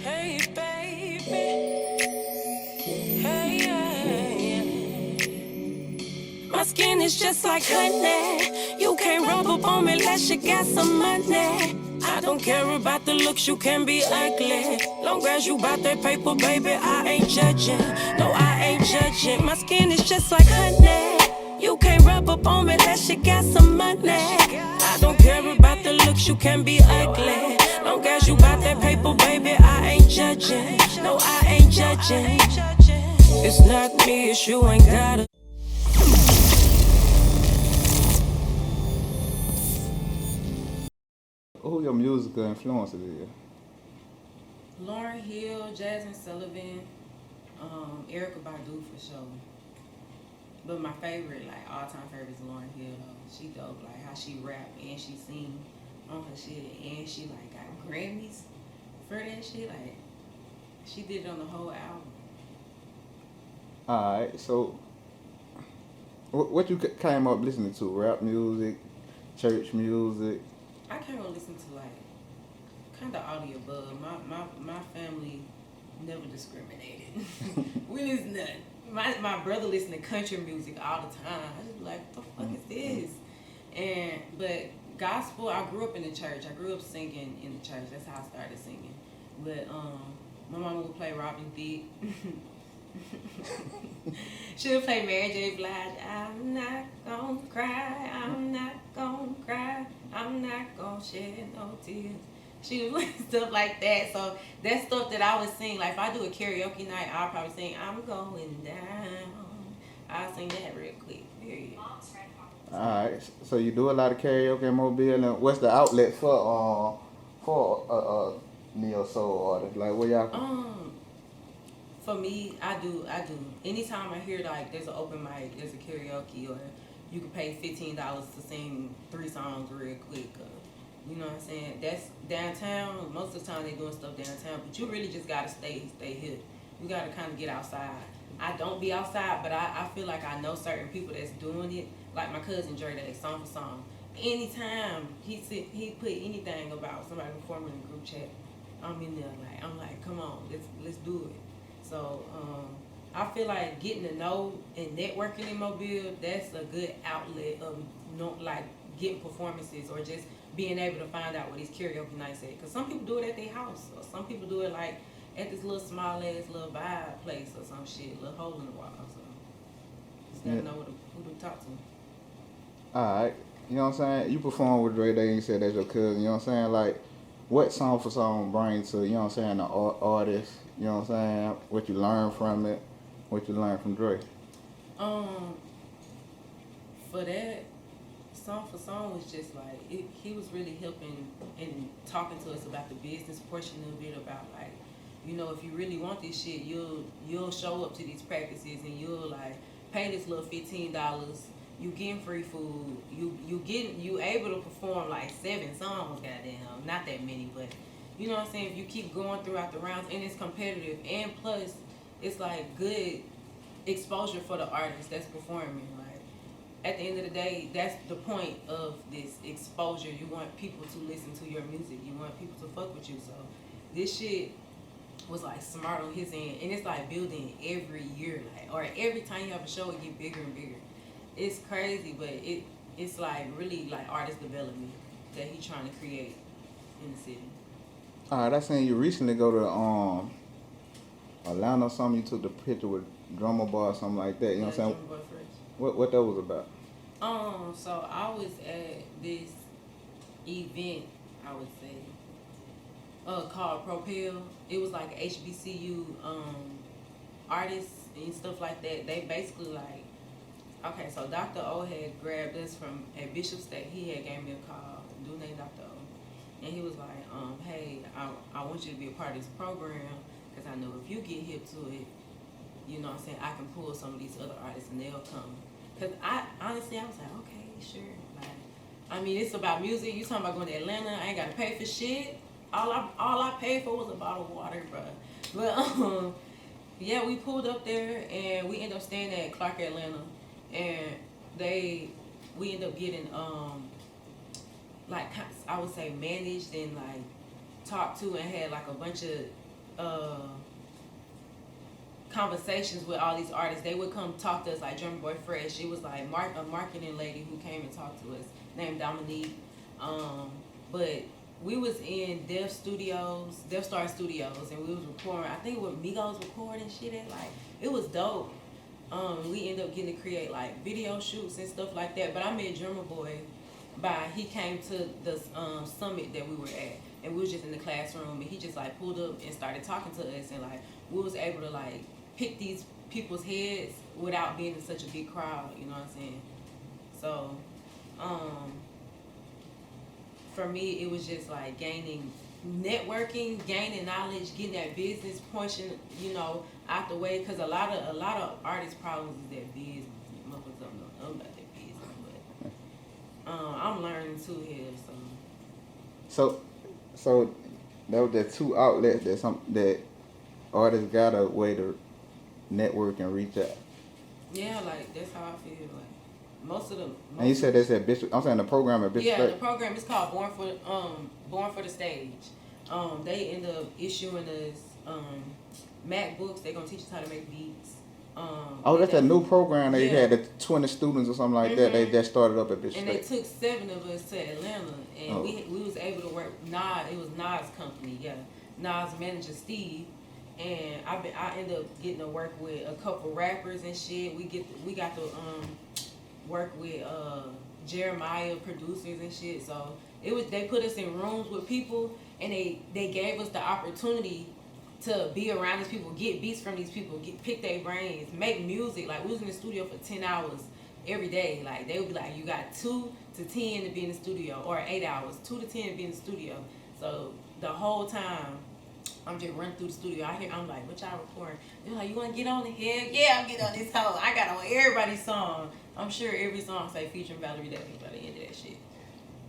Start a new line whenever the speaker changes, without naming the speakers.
Hey, baby. Hey, yeah. My skin is just like honey. You can't rub up on me unless you got some money. I don't care about the looks, you can be ugly. Long as you bout that paper, baby, I ain't judging. No, I ain't judging. My skin is just like honey. You can't rub up on me unless you got some money. I don't care about the looks, you can be ugly. Long as you bout that paper, baby, I ain't judging. No, I ain't judging. It's not me, it's you ain't gotta.
Who your musical influences is?
Lauryn Hill, Jasmine Sullivan, Erica Badu for sure. But my favorite, like all-time favorite, is Lauryn Hill. Though. She dope, like how she rap and she sing on her shit, and she like got Grammys for that shit. Like she did it on the whole album.
Alright, so what you came up listening to? Rap music, church music?
I can't really listen to like kind of all the above. My family never discriminated. We listen to my brother listen to country music all the time. I just be like, what the fuck is this? But gospel, I grew up in the church. I grew up singing in the church. That's how I started singing. But my mama would play Robin Thicke. She would play Mary J. Blige. I'm not gonna cry. I'm not gonna cry. I'm not gonna shed no tears. She was like stuff like that. So that's stuff that I would sing. Like if I do a karaoke night, I'll probably sing I'm going down. I'll sing that real quick. Period.
Alright, so you do a lot of karaoke in Mobile, and what's the outlet for neo soul artists? Like where y'all?
For me, I do. Anytime I hear like there's an open mic, there's a karaoke, or you can pay $15 to sing 3 songs real quick. You know what I'm saying? That's downtown. Most of the time they doing stuff downtown, but you really just gotta stay here. You gotta kind of get outside. I don't be outside, but I feel like I know certain people that's doing it. Like my cousin Dre, that song for song. Anytime he put anything about somebody performing in the group chat, I'm in there. Like I'm like, come on, let's do it. So I feel like getting to know and networking in Mobile, that's a good outlet of like getting performances or just being able to find out what these karaoke nights at. Because some people do it at their house, or some people do it like at this little small ass little vibe place or some shit, little hole in the wall. So just gotta know who to talk to.
Alright, you know what I'm saying? You perform with Dre Day and you said that's your cousin, you know what I'm saying? Like, what song for song brings to, you know what I'm saying, the artist, you know what I'm saying? What you learn from it, what you learn from Dre?
For that, song for song was just like, he was really helping and talking to us about the business portion of it, about like, you know, if you really want this shit, you'll show up to these practices and you'll like pay this little $15. You getting free food. You able to perform like 7 songs. Goddamn, not that many, but you know what I'm saying. If you keep going throughout the rounds, and it's competitive, and plus it's like good exposure for the artist that's performing. Like at the end of the day, that's the point of this exposure. You want people to listen to your music. You want people to fuck with you. So this shit was like smart on his end, and it's like building every year, like, or every time you have a show, it get bigger and bigger. It's crazy, but it's like really like artist development that he's trying to create in the city.
Alright, I seen you recently go to Atlanta or something. You took the picture with Drummer Boy or something like that. You know what I'm saying? What that was about?
So I was at this event, I would say, called Propel. It was like HBCU artists and stuff like that. They basically like, okay, so Dr. O had grabbed us from at Bishop State. He had gave me a call, a dude named Dr. O, and he was like, hey, I want you to be a part of this program because I know if you get hip to it, you know what I'm saying, I can pull some of these other artists and they'll come. Because I was like, okay, sure. Like, I mean, it's about music. You talking about going to Atlanta? I ain't got to pay for shit. All I paid for was a bottle of water, bro. But yeah, we pulled up there and we ended up staying at Clark, Atlanta, and we ended up getting like I would say managed and like talked to and had like a bunch of conversations with all these artists. They would come talk to us, like German Boy Fresh. It was like a marketing lady who came and talked to us named Dominique. But we was in Def Star Studios, and we was recording. I think with Migos recording shit at like it was dope. We ended up getting to create like video shoots and stuff like that. But I met German Boy he came to the summit that we were at, and we was just in the classroom, and he just like pulled up and started talking to us, and like we was able to like pick these people's heads without being in such a big crowd. You know what I'm saying? So, for me, it was just like networking, gaining knowledge, getting that business portion, out the way. Cause a lot of artists' problems is their business. Motherfuckers don't know nothing about their business, but I'm learning too here.
So that was the two outlets that artists got a way to network and reach out.
Yeah, like that's how I feel. Like most of them.
And you said that's at Bishop. I'm saying the program at Bishop.
Yeah,
State.
The program is called Born for the Stage. They end up issuing us MacBooks. They're gonna teach us how to make beats.
That's a new program they had, the 20 students or something like that. They just started up at Bishop
State. And
State.
they took 7 of us to Atlanta, and we was able to work. It was Nas' company. Yeah, Nas' manager Steve. And I ended up getting to work with a couple rappers and shit. We got to work with Jeremiah producers and shit. So they put us in rooms with people, and they gave us the opportunity to be around these people, get beats from these people, pick their brains, make music. Like we was in the studio for 10 hours every day. Like they would be like, you got 2 to 10 to be in the studio, or 8 hours, 2 to 10 to be in the studio. So the whole time I'm just running through the studio. I'm like, what y'all recording? They're like, you want to get on the head? Yeah, I'm getting on this hoe. I got on everybody's song. I'm sure every song say featuring Valery Day by the end of that shit.